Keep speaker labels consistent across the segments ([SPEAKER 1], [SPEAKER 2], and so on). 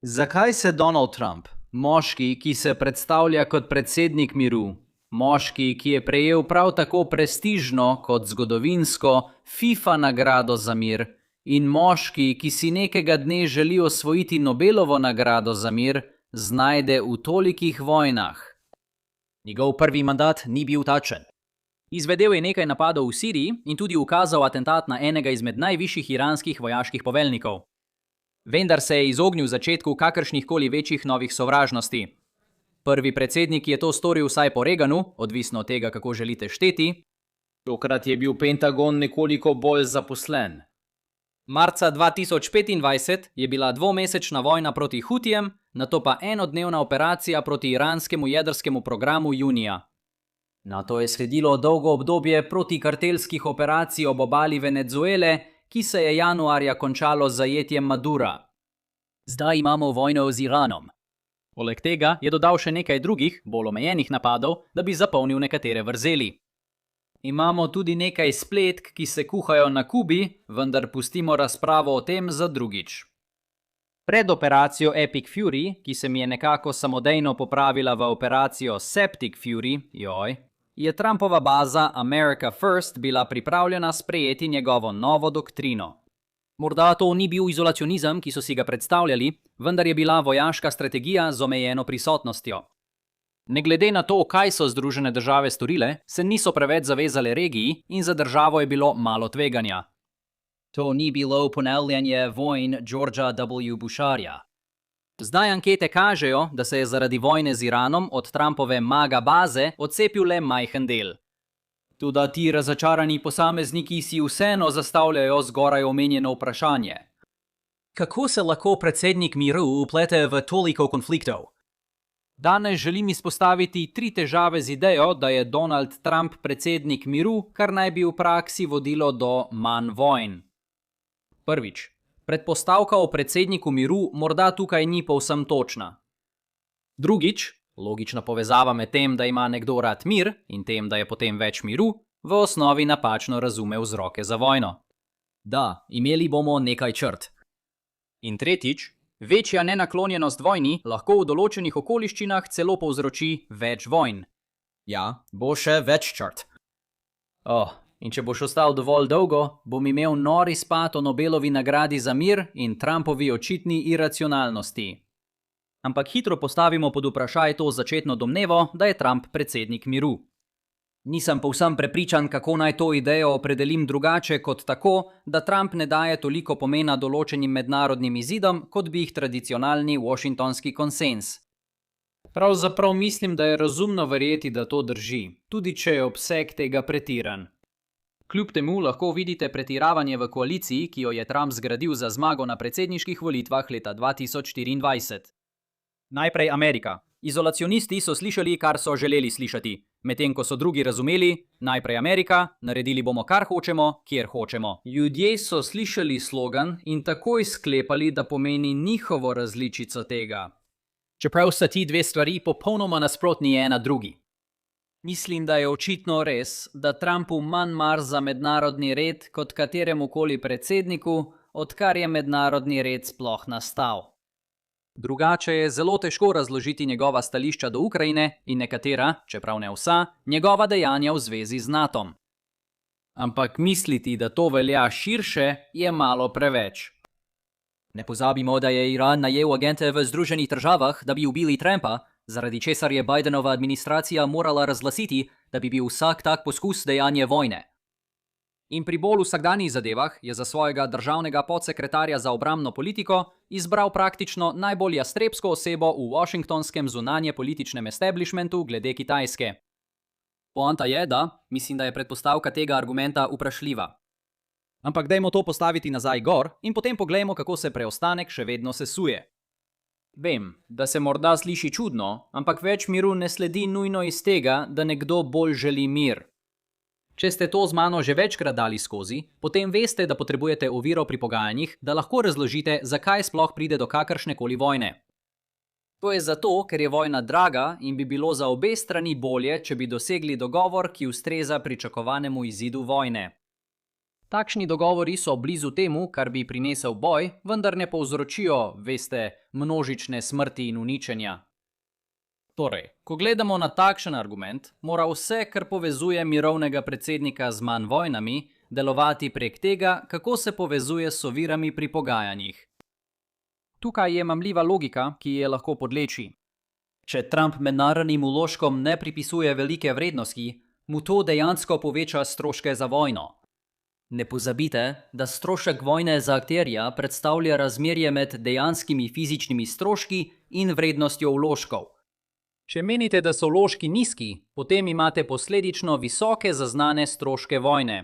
[SPEAKER 1] Zakaj se Donald Trump, moški, ki se predstavlja kot predsednik miru, moški, ki je prejel prav tako prestižno kot zgodovinsko FIFA nagrado za mir, in moški, ki si nekega dne želi osvojiti Nobelovo nagrado za mir, znajde v tolikih vojnah?
[SPEAKER 2] Njegov prvi mandat ni bil takšen. Izvedel je nekaj napadov v Siriji in tudi ukazal atentat na enega izmed najvišjih iranskih vojaških poveljnikov. Vendar se je izognil začetku kakršnihkoli večjih novih sovražnosti. Prvi predsednik je to storil vsaj po Reaganu, odvisno od tega, kako želite šteti.
[SPEAKER 1] Tokrat je bil Pentagon nekoliko bolj zaposlen.
[SPEAKER 2] Marca 2025 je bila dvomesečna vojna proti Hutijem, nato pa enodnevna operacija proti iranskemu jedrskemu programu junija. Nato je sledilo dolgo obdobje protikartelskih operacij ob obali Venezuele, ki se je januarja končalo z zajetjem Madura. Zdaj imamo vojno z Iranom. Poleg tega je dodal še nekaj drugih, bolj omejenih napadov, da bi zapolnil nekatere vrzeli.
[SPEAKER 1] Imamo tudi nekaj spletk, ki se kuhajo na Kubi, vendar pustimo razpravo o tem za drugič.
[SPEAKER 2] Pred operacijo Epic Fury, ki se mi je nekako samodejno popravila v operacijo Septic Fury, je Trumpova baza America First bila pripravljena sprejeti njegovo novo doktrino. Morda to ni bil izolacionizem, ki so si ga predstavljali, vendar je bila vojaška strategija z omejeno prisotnostjo. Ne glede na to, kaj so Združene države storile, se niso preveč zavezale regiji in za državo je bilo malo tveganja. To ni bilo ponavljanje vojn Georgea W. Busharja. Zdaj ankete kažejo, da se je zaradi vojne z Iranom od Trumpove MAGA baze odcepil le majhen del. Toda ti razočarani posamezniki si vseeno zastavljajo zgoraj omenjeno vprašanje. Kako se lahko predsednik miru vplete v toliko konfliktov? Danes želim izpostaviti 3 težave z idejo, da je Donald Trump predsednik miru, kar naj bi v praksi vodilo do manj vojn. Prvič, predpostavka o predsedniku miru morda tukaj ni povsem točna. Drugič, logična povezava med tem, da ima nekdo rad mir in tem, da je potem več miru, v osnovi napačno razume vzroke za vojno. Da, imeli bomo nekaj črt. In tretjič, večja nenaklonjenost vojni lahko v določenih okoliščinah celo povzroči več vojn. Ja, bo še več črt. In če boš ostal dovolj dolgo, bom imel nori spat o Nobelovi nagradi za mir in Trumpovi očitni iracionalnosti. Ampak hitro postavimo pod vprašaj to začetno domnevo, da je Trump predsednik miru. Nisem povsem prepričan, kako naj to idejo opredelim drugače kot tako, da Trump ne daje toliko pomena določenim mednarodnim izidom, kot bi jih tradicionalni washingtonski konsens.
[SPEAKER 1] Pravzaprav mislim, da je razumno verjeti, da to drži, tudi če je obseg tega pretiran.
[SPEAKER 2] Kljub temu lahko vidite pretiravanje v koaliciji, ki jo je Trump zgradil za zmago na predsedniških volitvah leta 2024. Najprej Amerika. Izolacionisti so slišali, kar so želeli slišati, medtem ko so drugi razumeli, najprej Amerika, naredili bomo kar hočemo, kjer hočemo.
[SPEAKER 1] Ljudje so slišali slogan in takoj sklepali, da pomeni njihovo različico tega.
[SPEAKER 2] Čeprav so ti dve stvari popolnoma nasprotni ena drugi.
[SPEAKER 1] Mislim, da je očitno res, da Trumpu manj mar za mednarodni red kot kateremukoli predsedniku, odkar je mednarodni red sploh nastal.
[SPEAKER 2] Drugače je zelo težko razložiti njegova stališča do Ukrajine in nekatera, čeprav ne vsa, njegova dejanja v zvezi z NATO-om.
[SPEAKER 1] Ampak misliti, da to velja širše, je malo preveč.
[SPEAKER 2] Ne pozabimo, da je Iran najel agente v Združenih državah, da bi ubili Trumpa, zaradi česar je Bidenova administracija morala razglasiti, da bi bil vsak tak poskus dejanje vojne. In pri bolj vsakdanjih zadevah je za svojega državnega podsekretarja za obrambno politiko izbral praktično najbolj jastrebsko osebo v washingtonskem zunanje političnem establishmentu glede Kitajske. Poanta je, da mislim, da je predpostavka tega argumenta vprašljiva. Ampak dajmo to postaviti nazaj gor in potem poglejmo, kako se preostanek še vedno sesuje.
[SPEAKER 1] Vem, da se morda sliši čudno, ampak več miru ne sledi nujno iz tega, da nekdo bolj želi mir.
[SPEAKER 2] Če ste to z mano že večkrat dali skozi, potem veste, da potrebujete oviro pri pogajanjih, da lahko razložite, zakaj sploh pride do kakršnekoli vojne. To je zato, ker je vojna draga in bi bilo za obe strani bolje, če bi dosegli dogovor, ki ustreza pričakovanemu izidu vojne. Takšni dogovori so blizu temu, kar bi prinesel boj, vendar ne povzročijo, veste, množične smrti in uničenja. Torej, ko gledamo na takšen argument, mora vse, kar povezuje mirovnega predsednika z manj vojnami, delovati prek tega, kako se povezuje s ovirami pri pogajanjih. Tukaj je mamljiva logika, ki je lahko podleči. Če Trump mednarodnim vložkom ne pripisuje velike vrednosti, mu to dejansko poveča stroške za vojno. Ne pozabite, da strošek vojne za akterja predstavlja razmerje med dejanskimi fizičnimi stroški in vrednostjo vložkov. Če menite, da so vložki nizki, potem imate posledično visoke zaznane stroške vojne.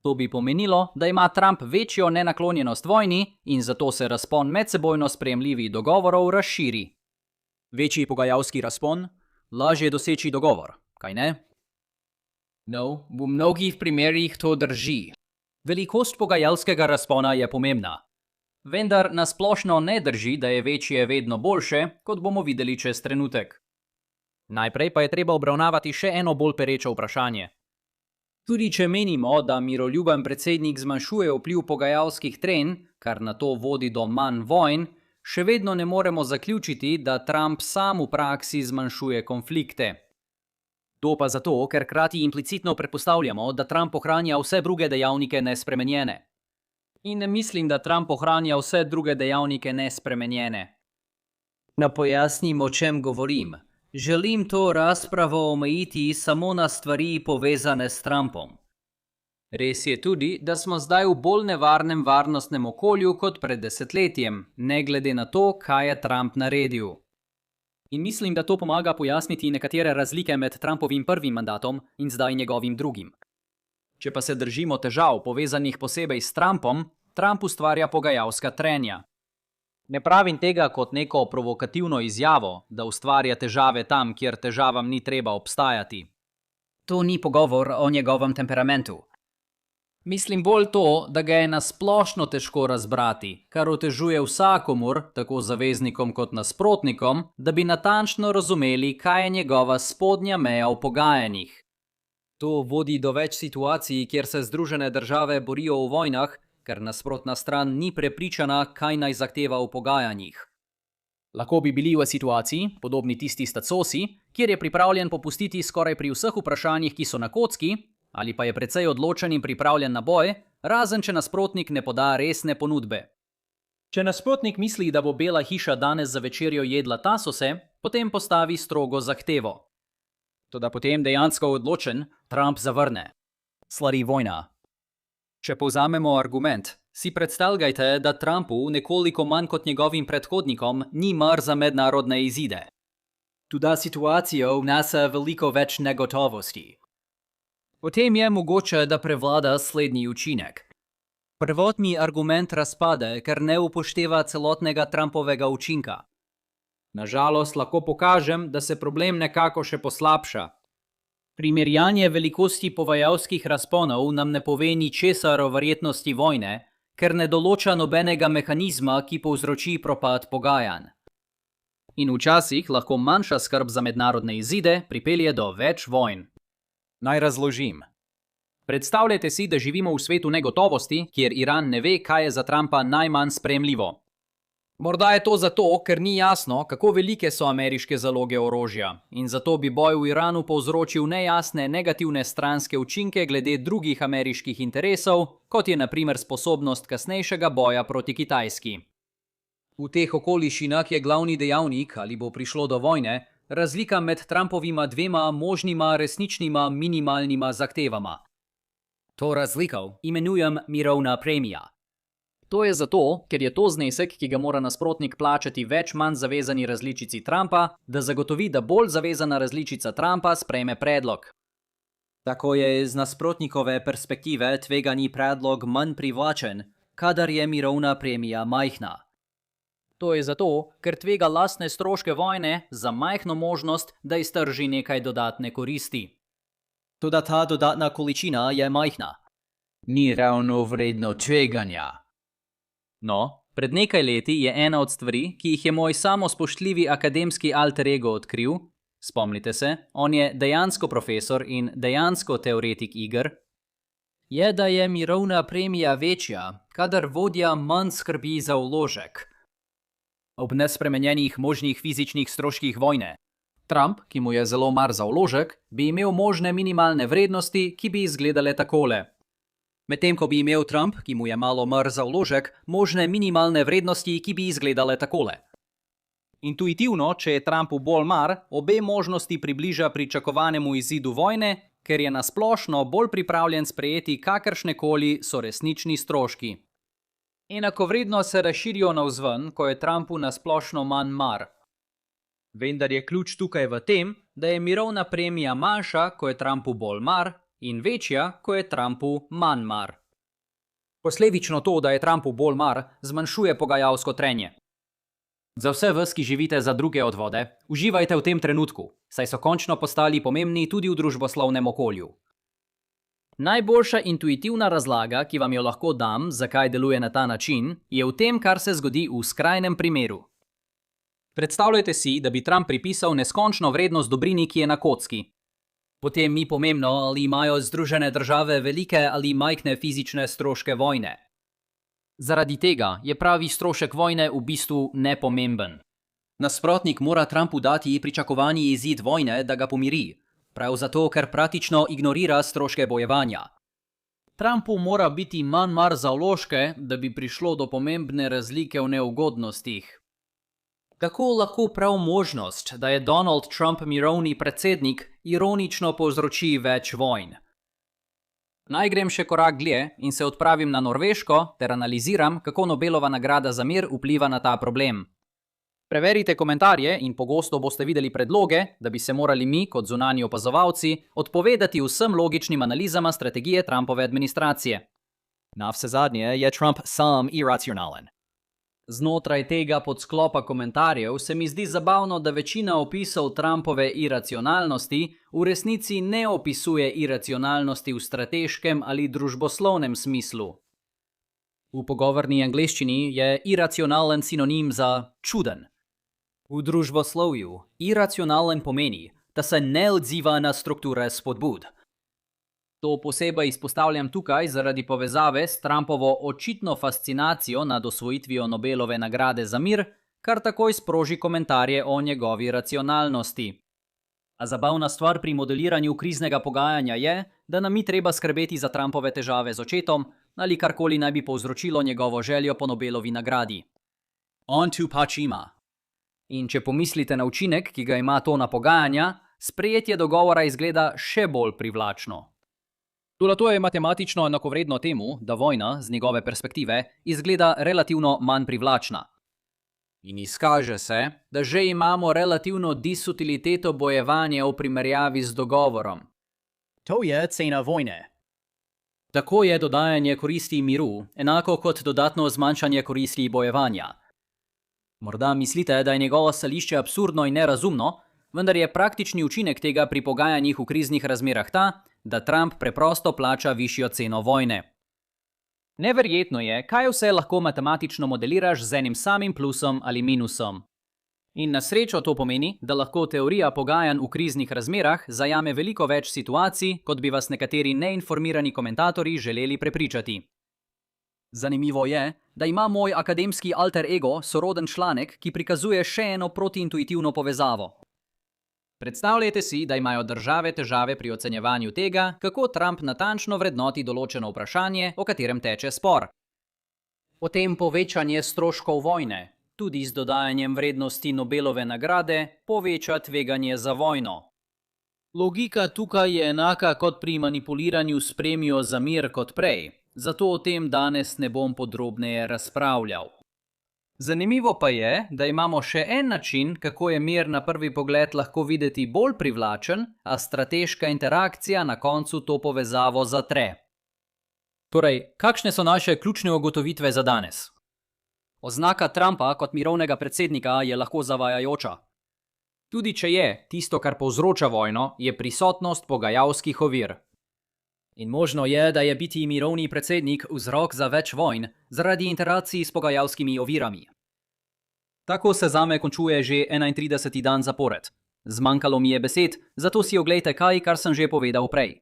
[SPEAKER 2] To bi pomenilo, da ima Trump večjo nenaklonjenost vojni in zato se razpon medsebojno sprejemljivih dogovorov razširi. Večji pogajalski razpon, lažje doseči dogovor, kaj ne? No, v mnogih primerih to drži. Velikost pogajalskega razpona je pomembna. Vendar na splošno ne drži, da je večje vedno boljše, kot bomo videli čez trenutek. Najprej pa je treba obravnavati še eno bolj pereče vprašanje. Tudi če menimo, da miroljuben predsednik zmanjšuje vpliv pogajalskih trenj, kar na to vodi do manj vojn, še vedno ne moremo zaključiti, da Trump sam v praksi zmanjšuje konflikte. To pa zato, ker hkrati implicitno predpostavljamo, da Trump ohranja vse druge dejavnike nespremenjene. In ne mislim, da Trump ohranja vse druge dejavnike nespremenjene.
[SPEAKER 1] Da pojasnim, o čem govorim. Želim to razpravo omejiti samo na stvari povezane s Trumpom.
[SPEAKER 2] Res je tudi, da smo zdaj v bolj nevarnem varnostnem okolju kot pred desetletjem, ne glede na to, kaj je Trump naredil. In mislim, da to pomaga pojasniti nekatere razlike med Trumpovim prvim mandatom in zdaj njegovim drugim. Če pa se držimo težav, povezanih posebej s Trumpom, Trump ustvarja pogajalska trenja. Ne pravim tega kot neko provokativno izjavo, da ustvarja težave tam, kjer težavam ni treba obstajati.
[SPEAKER 1] To ni pogovor o njegovem temperamentu.
[SPEAKER 2] Mislim bolj to, da ga je nasplošno težko razbrati, kar otežuje vsakomur, tako zaveznikom kot nasprotnikom, da bi natančno razumeli, kaj je njegova spodnja meja v pogajanjih. To vodi do več situacij, kjer se Združene države borijo v vojnah, ker nasprotna stran ni prepričana, kaj naj zahteva v pogajanjih. Lahko bi bili v situaciji, podobni tisti s Tatsosi, kjer je pripravljen popustiti skoraj pri vseh vprašanjih, ki so na kocki, ali pa je precej odločen in pripravljen na boj, razen če nasprotnik ne poda resne ponudbe. Če nasprotnik misli, da bo Bela hiša danes za večerjo jedla tasose, potem postavi strogo zahtevo. Toda potem dejansko odločen, Trump zavrne. Sledi vojna. Če povzamemo argument, si predstavljajte, da Trumpu nekoliko manj kot njegovim predhodnikom ni mar za mednarodne izide.
[SPEAKER 1] Tuda situacija vnese veliko več negotovosti.
[SPEAKER 2] Potem je mogoče, da prevlada slednji učinek.
[SPEAKER 1] Prvotni argument razpade, ker ne upošteva celotnega Trumpovega učinka.
[SPEAKER 2] Nažalost lahko pokažem, da se problem nekako še poslabša.
[SPEAKER 1] Primerjanje velikosti pogajalskih razponov nam ne pove ničesar o verjetnosti vojne, ker ne določa nobenega mehanizma, ki povzroči propad pogajanj.
[SPEAKER 2] In včasih lahko manjša skrb za mednarodne izide pripelje do več vojn. Naj razložim. Predstavljajte si, da živimo v svetu negotovosti, kjer Iran ne ve, kaj je za Trumpa najmanj sprejemljivo. Morda je to zato, ker ni jasno, kako velike so ameriške zaloge orožja, in zato bi boj v Iranu povzročil nejasne negativne stranske učinke glede drugih ameriških interesov, kot je na primer sposobnost kasnejšega boja proti Kitajski. V teh okoliščinah je glavni dejavnik, ali bo prišlo do vojne, razlika med Trumpovima dvema možnima resničnima minimalnima zahtevama.
[SPEAKER 1] To razliko imenujem mirovna premija.
[SPEAKER 2] To je zato, ker je to znesek, ki ga mora nasprotnik plačati več manj zavezani različici Trumpa, da zagotovi, da bolj zavezana različica Trumpa sprejme predlog.
[SPEAKER 1] Tako je iz nasprotnikove perspektive tvegani predlog manj privlačen, kadar je mirovna premija majhna.
[SPEAKER 2] To je zato, ker tvega lastne stroške vojne za majhno možnost, da iztrži nekaj dodatne koristi.
[SPEAKER 1] Toda ta dodatna količina je majhna. Ni ravno vredno tveganja.
[SPEAKER 2] No, pred nekaj leti je ena od stvari, ki jih je moj samospoštljivi akademski alter ego odkril, spomnite se, on je dejansko profesor in dejansko teoretik iger,
[SPEAKER 1] je, da je mirovna premija večja, kadar vodja manj skrbi za vložek.
[SPEAKER 2] Ob nespremenjenih možnih fizičnih stroških vojne.
[SPEAKER 1] Trump, ki mu je zelo mar za vložek, bi imel možne minimalne vrednosti, ki bi izgledale takole.
[SPEAKER 2] Medtem ko bi imel Trump, ki mu je malo mar za vložek, možne minimalne vrednosti, ki bi izgledale takole. Intuitivno, če je Trumpu bolj mar, obe možnosti približa pričakovanemu izidu vojne, ker je nasplošno bolj pripravljen sprejeti kakršnekoli so resnični stroški.
[SPEAKER 1] Enakovredno se razširijo navzven, ko je Trumpu nasplošno manj mar.
[SPEAKER 2] Vendar je ključ tukaj v tem, da je mirovna premija manjša, ko je Trumpu bolj mar, in večja, ko je Trumpu manj mar. Posledično to, da je Trumpu bolj mar, zmanjšuje pogajalsko trenje. Za vse vas, ki živite za druge odvode, uživajte v tem trenutku, saj so končno postali pomembni tudi v družboslovnem okolju.
[SPEAKER 1] Najboljša intuitivna razlaga, ki vam jo lahko dam, zakaj deluje na ta način, je v tem, kar se zgodi v skrajnem primeru.
[SPEAKER 2] Predstavljajte si, da bi Trump pripisal neskončno vrednost dobrini, ki je na kocki.
[SPEAKER 1] Potem ni pomembno, ali imajo Združene države velike ali majhne fizične stroške vojne. Zaradi tega je pravi strošek vojne v bistvu nepomemben.
[SPEAKER 2] Nasprotnik mora Trumpu dati pričakovani izid vojne, da ga pomiri, prav zato, ker praktično ignorira stroške bojevanja.
[SPEAKER 1] Trumpu mora biti manj mar za vložke, da bi prišlo do pomembne razlike v neugodnostih.
[SPEAKER 2] Kako lahko prav možnost, da je Donald Trump mirovni predsednik, ironično povzroči več vojn? Naj grem še korak dlje in se odpravim na Norveško ter analiziram, kako Nobelova nagrada za mir vpliva na ta problem. Preverite komentarje in pogosto boste videli predloge, da bi se morali mi, kot zunanji opazovalci, odpovedati vsem logičnim analizama strategije Trumpove administracije. Navsezadnje je Trump sam iracionalen.
[SPEAKER 1] Znotraj tega podsklopa komentarjev se mi zdi zabavno, da večina opisov Trumpove iracionalnosti v resnici ne opisuje iracionalnosti v strateškem ali družboslovnem smislu.
[SPEAKER 2] V pogovorni angleščini je iracionalen sinonim za čuden. V družboslovju iracionalen pomeni, da se ne odziva na strukture spodbud. To posebej izpostavljam tukaj zaradi povezave s Trumpovo očitno fascinacijo nad osvojitvijo Nobelove nagrade za mir, kar takoj sproži komentarje o njegovi racionalnosti. A zabavna stvar pri modeliranju kriznega pogajanja je, da nam ni treba skrbeti za Trumpove težave z očetom ali karkoli naj bi povzročilo njegovo željo po Nobelovi nagradi. On tu pač ima. In če pomislite na učinek, ki ga ima to na pogajanja, sprejetje dogovora izgleda še bolj privlačno. Toda to je matematično enakovredno temu, da vojna, z njegove perspektive, izgleda relativno manj privlačna.
[SPEAKER 1] In izkaže se, da že imamo relativno disutiliteto bojevanja v primerjavi z dogovorom.
[SPEAKER 2] To je cena vojne. Tako je dodajanje koristi miru, enako kot dodatno zmanjšanje koristi bojevanja. Morda mislite, da je njegovo stališče absurdno in nerazumno, vendar je praktični učinek tega pri pogajanjih v kriznih razmerah ta, da Trump preprosto plača višjo ceno vojne. Neverjetno je, kaj vse lahko matematično modeliraš z enim samim plusom ali minusom. In na srečo to pomeni, da lahko teorija pogajanj v kriznih razmerah zajame veliko več situacij, kot bi vas nekateri neinformirani komentatorji želeli prepričati. Zanimivo je, da ima moj akademski alter ego soroden članek, ki prikazuje še eno protiintuitivno povezavo. Predstavljajte si, da imajo države težave pri ocenjevanju tega, kako Trump natančno vrednoti določeno vprašanje, o katerem teče spor. Potem povečanje stroškov vojne, tudi z dodajanjem vrednosti Nobelove nagrade, poveča tveganje za vojno.
[SPEAKER 1] Logika tukaj je enaka kot pri manipuliranju s premijo za mir kot prej, zato o tem danes ne bom podrobneje razpravljal. Zanimivo pa je, da imamo še en način, kako je mir na prvi pogled lahko videti bolj privlačen, a strateška interakcija na koncu to povezavo zatre.
[SPEAKER 2] Torej, kakšne so naše ključne ugotovitve za danes? Oznaka Trumpa kot mirovnega predsednika je lahko zavajajoča. Tudi če je, tisto, kar povzroča vojno, je prisotnost pogajalskih ovir. In možno je, da je biti mirovni predsednik vzrok za več vojn zaradi interakcij s pogajalskimi ovirami. Tako se zame končuje že 31. dan zapored. Zmanjkalo mi je besed, zato si oglejte kaj, kar sem že povedal prej.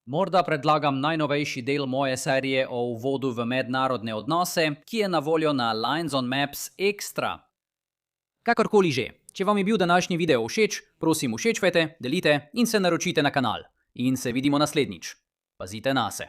[SPEAKER 1] Morda predlagam najnovejši del moje serije o uvodu v mednarodne odnose, ki je na voljo na Lines on Maps Extra.
[SPEAKER 2] Kakorkoli že, če vam je bil današnji video všeč, prosim všečkajte, delite in se naročite na kanal. In se vidimo naslednjič. Pazite nase.